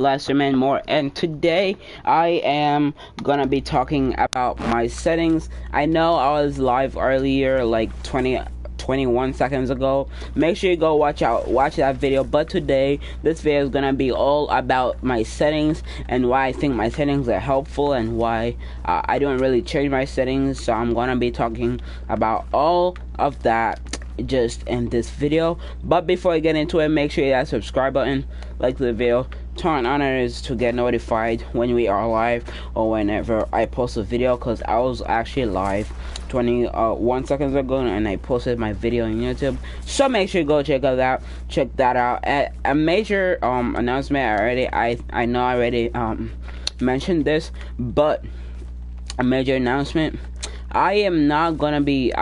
Lesser Man More, and today I am gonna be talking about my settings. I know I was live earlier, like 21 seconds ago. Make sure you go watch that video. But today, this video is gonna be all about my settings and why I think my settings are helpful and why I don't really change my settings. So I'm gonna be talking about all of that just in this video. But before I get into it, make sure you hit that subscribe button, like the video, turn on notifications to get notified when we are live or whenever I post a video, because I was actually live 21 seconds ago and I posted my video on YouTube. So make sure you go check that out. A major announcement, I know I already mentioned this, but a major announcement. I am not gonna be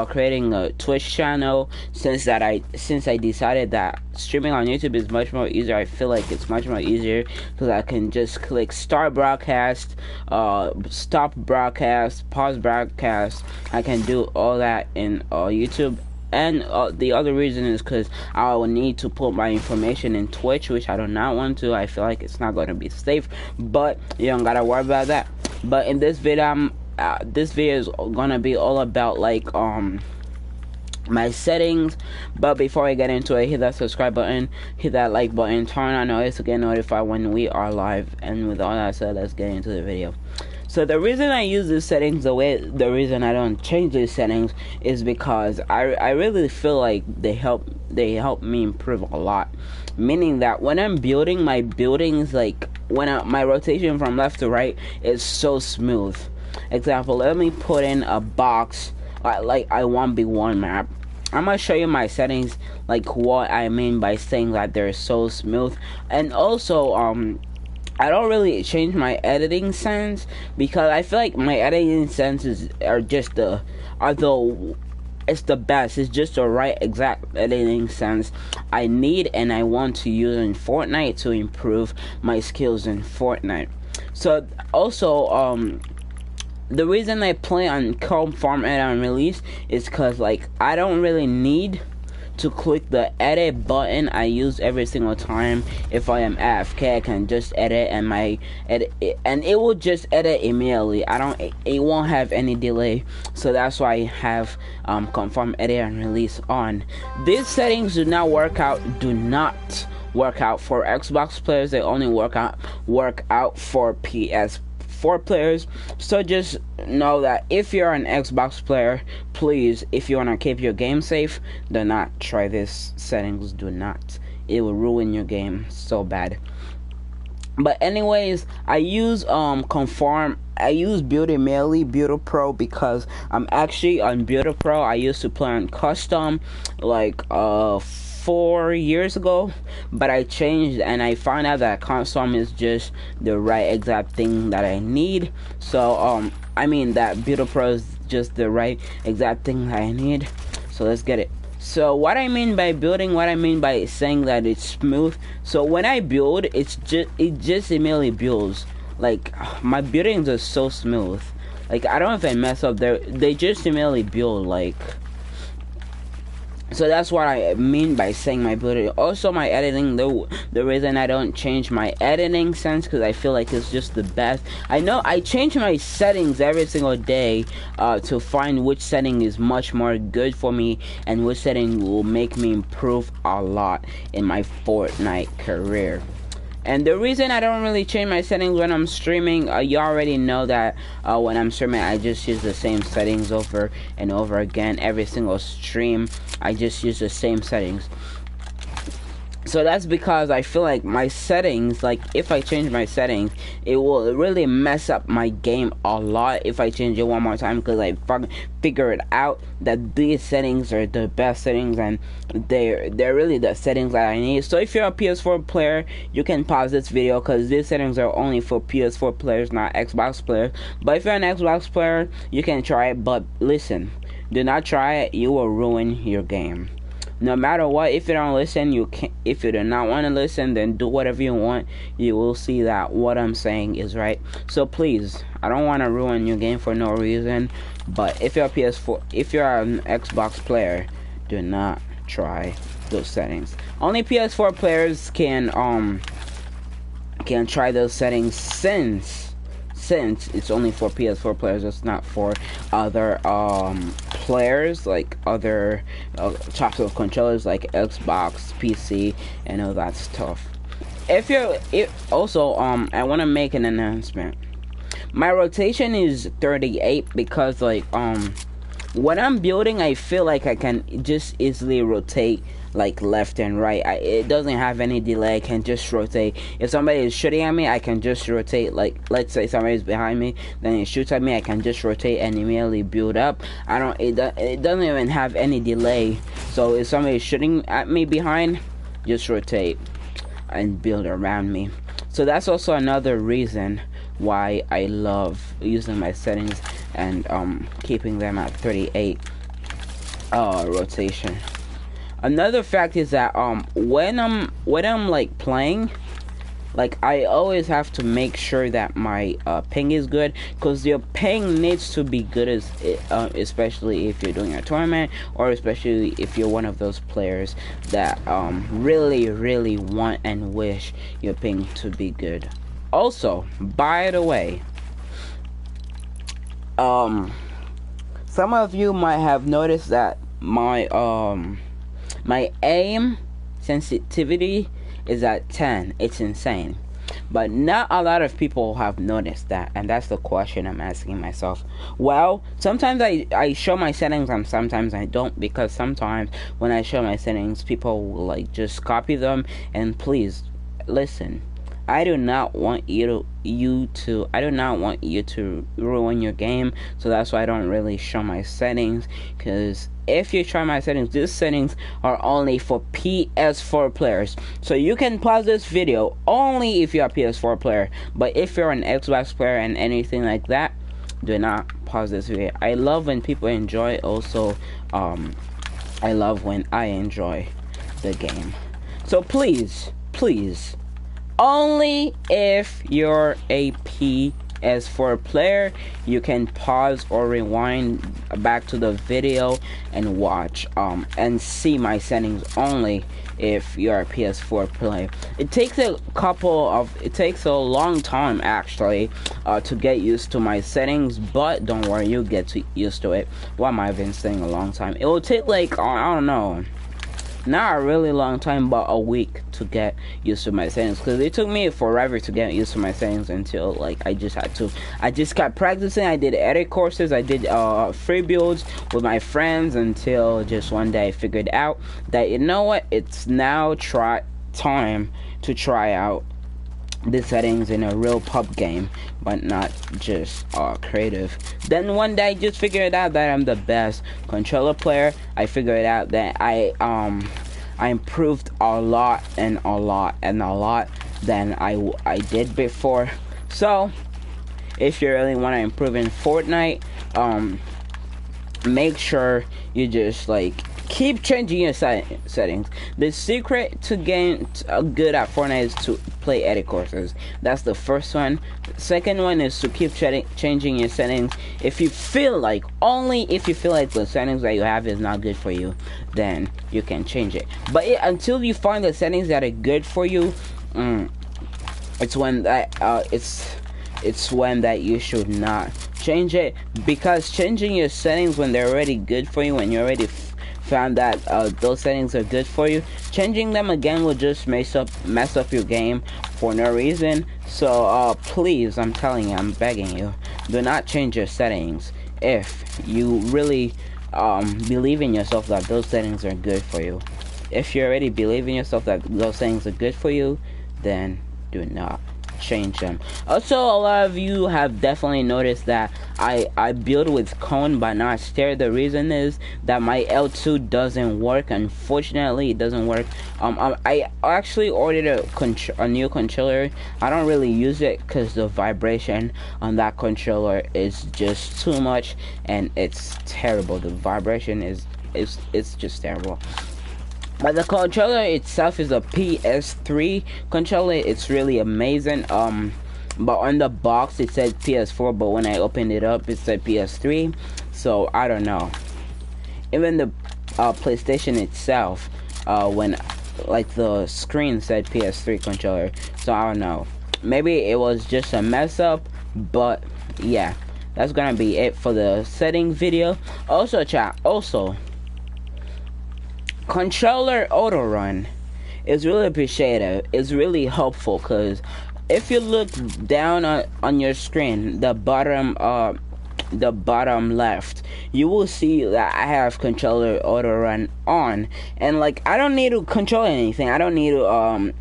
creating a Twitch channel since I decided that streaming on YouTube is much more easier. I feel like it's much more easier because I can just click start broadcast, stop broadcast, pause broadcast. I can do all that in YouTube. And the other reason is because I will need to put my information in Twitch, which I do not want to. I feel like it's not going to be safe, but you don't gotta worry about that. But in this video, this video is gonna be all about like my settings. But before I get into it, hit that subscribe button, hit that like button, turn on notifications to get notified when we are live. And with all that said, let's get into the video. So the reason I use these settings, the reason I don't change these settings is because I really feel like they help me improve a lot. Meaning that when I'm building, my buildings, like my rotation from left to right is so smooth. Example, let me put in a box like I 1v1 map. I'm gonna show you my settings, like what I mean by saying that they're so smooth. And also I don't really change my editing sense because I feel like my editing senses it's the best. It's just the right exact editing sense I need and I want to use in Fortnite to improve my skills in Fortnite. So also the reason I play on confirm edit and release is because like I don't really need to click the edit button I use every single time. If I am AFK, I can just edit and it will just edit immediately. It won't have any delay. So that's why I have confirm edit and release on. These settings do not work out for Xbox players. They only work out for PS4 players. So just know that if you're an Xbox player, please, if you want to keep your game safe, do not try this settings. Do not. It will ruin your game so bad. But anyways, I use Beauty Melee, Beauty Pro, because I'm actually on Beauty Pro. I used to play on custom like 4 years ago, but I changed and I found out that custom is just the right exact thing that I need. So I mean that Beauty Pro is just the right exact thing that I need. So let's get it. So what I mean by building, what I mean by saying that it's smooth. So when I build, it just immediately builds. Like my buildings are so smooth. Like I don't even mess up. They just immediately build like. So that's what I mean by saying my building. Also my editing, the reason I don't change my editing sense, because I feel like it's just the best. I know I change my settings every single day to find which setting is much more good for me and which setting will make me improve a lot in my Fortnite career. And the reason I don't really change my settings when I'm streaming, you already know that when I'm streaming, I just use the same settings over and over again. Every single stream, I just use the same settings. So that's because I feel like my settings, like if I change my settings, it will really mess up my game a lot if I change it one more time, because I figured out that these settings are the best settings and they're really the settings that I need. So if you're a PS4 player, you can pause this video because these settings are only for PS4 players, not Xbox players. But if you're an Xbox player, you can try it, but listen, do not try it. You will ruin your game. No matter what, if you don't listen, you can. If you do not want to listen, then do whatever you want. You will see that what I'm saying is right. So please, I don't want to ruin your game for no reason. But if you're a PS4, if you're an Xbox player, do not try those settings. Only PS4 players can try those settings since it's only for PS4 players. It's not for other players, like other types of controllers like Xbox, PC, and all that stuff. Also, I want to make an announcement. My rotation is 38 because like when I'm building, I feel like I can just easily rotate like left and right. It doesn't have any delay. I can just rotate. If somebody is shooting at me, I can just rotate. Like, let's say somebody's behind me, then he shoots at me, I can just rotate and immediately build up. It doesn't even have any delay. So if somebody is shooting at me behind, just rotate and build around me. So that's also another reason why I love using my settings and keeping them at 38 rotation. Another fact is that when I'm like playing, like I always have to make sure that my ping is good, because your ping needs to be good, especially if you're doing a tournament, or especially if you're one of those players that really want and wish your ping to be good. Also, by the way, some of you might have noticed that my aim sensitivity is at 10. It's insane. But not a lot of people have noticed that, and that's the question I'm asking myself. Well, sometimes I show my settings and sometimes I don't, because sometimes when I show my settings, people will like just copy them. And please listen, I do not want you to ruin your game, so that's why I don't really show my settings. Because if you try my settings, these settings are only for PS4 players. So you can pause this video only if you're a PS4 player. But if you're an Xbox player and anything like that, do not pause this video. I love when people enjoy. Also, I love when I enjoy the game. So please, only if you're a PS4 player, you can pause or rewind back to the video and watch and see my settings only if you're a PS4 player. It takes a long time actually to get used to my settings, but don't worry, you'll get used to it. Why am I even saying a long time? It will take like, I don't know, not a really long time, but a week to get used to my settings, because it took me forever to get used to my settings until like I just kept practicing. I did edit courses, I did free builds with my friends, until just one day I figured out that, you know what, it's now time to try out the settings in a real pub game, but not just creative. Then one day I just figured out that I'm the best controller player. I figured out that I improved a lot than I did before. So if you really want to improve in Fortnite, make sure you just like keep changing your settings. The secret to getting good at Fortnite is to play edit courses. That's the first one. The second one is to keep changing your settings. Only if you feel like the settings that you have is not good for you, then you can change it. But until you find the settings that are good for you, it's when that you should not change it, because changing your settings when they're already good for you, when you already found that those settings are good for you, changing them again will just mess up your game for no reason. So please, I'm telling you, I'm begging you, do not change your settings if you really believe in yourself that those settings are good for you. If you already believe in yourself that those settings are good for you, then do not change them. Also, a lot of you have definitely noticed that I build with cone but not stair. The reason is that my L2 doesn't work. Unfortunately, it doesn't work. I actually ordered a new controller. I don't really use it because the vibration on that controller is just too much, and it's terrible. The vibration is just terrible. But the controller itself is a PS3 controller. It's really amazing. But on the box it said PS4, but when I opened it up it said PS3. So I don't know. Even the PlayStation itself when like the screen said PS3 controller. So I don't know, maybe it was just a mess up, but yeah, that's gonna be it for the setting video. Also chat, also controller auto run is really appreciated. It's really helpful, because if you look down on your screen, the bottom left, you will see that I have controller auto run on, and like I don't need to control anything. I don't need to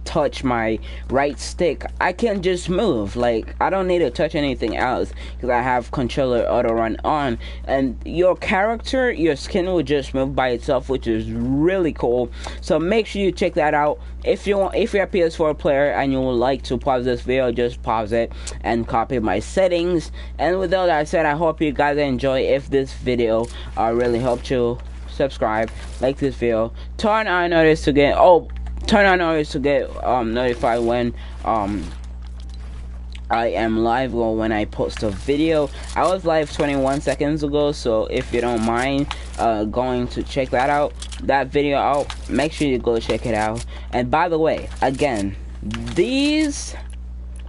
touch my right stick. I can just move. Like I don't need to touch anything else, because I have controller auto run on, and your character, your skin will just move by itself, which is really cool. So make sure you check that out. If you're a PS4 player and you would like to pause this video, just pause it and copy my settings. And with all that said, I hope you guys enjoy. If this video really helped you, subscribe, like this video, turn on notice to get notified when I am live, or when I post a video. I was live 21 seconds ago, so if you don't mind going to check that video out, make sure you go check it out. And by the way, again, these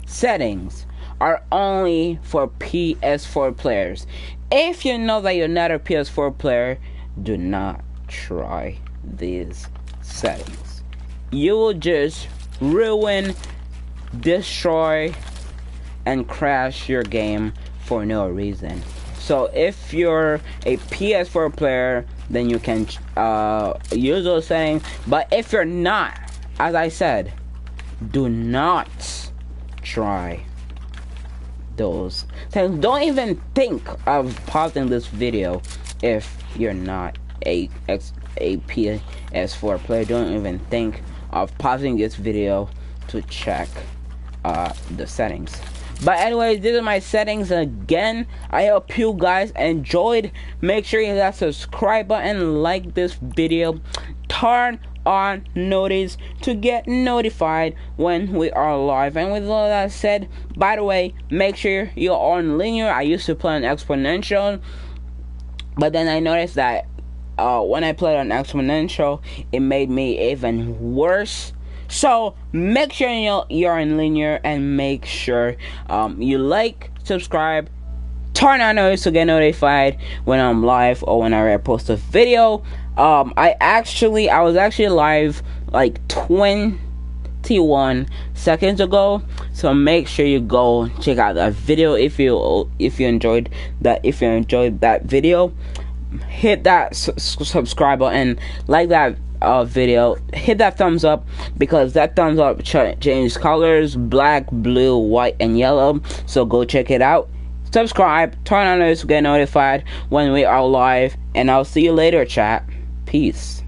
settings are only for PS4 players. If you know that you're not a PS4 player, do not try these settings. You will just ruin, destroy, and crash your game for no reason. So if you're a PS4 player, then you can use those settings. But if you're not, as I said, do not try those settings. Don't even think of pausing this video if you're not a PS4 player. Don't even think of pausing this video to check the settings. But anyways, these are my settings. Again, I hope you guys enjoyed. Make sure you hit that subscribe button, like this video, turn on notice to get notified when we are live. And with all that said, by the way, make sure you're on linear. I used to play on exponential, but then I noticed that when I played on exponential, it made me even worse. So make sure you're in linear, and make sure you like, subscribe, turn on notifications to get notified when I'm live or when I post a video. I was actually live like 21 seconds ago, so make sure you go check out that video if you enjoyed that video. Hit that subscribe button, like that video, hit that thumbs up, because that thumbs up changes colors: black, blue, white, and yellow. So go check it out. Subscribe, turn on notifications to get notified when we are live, and I'll see you later, chat. Peace.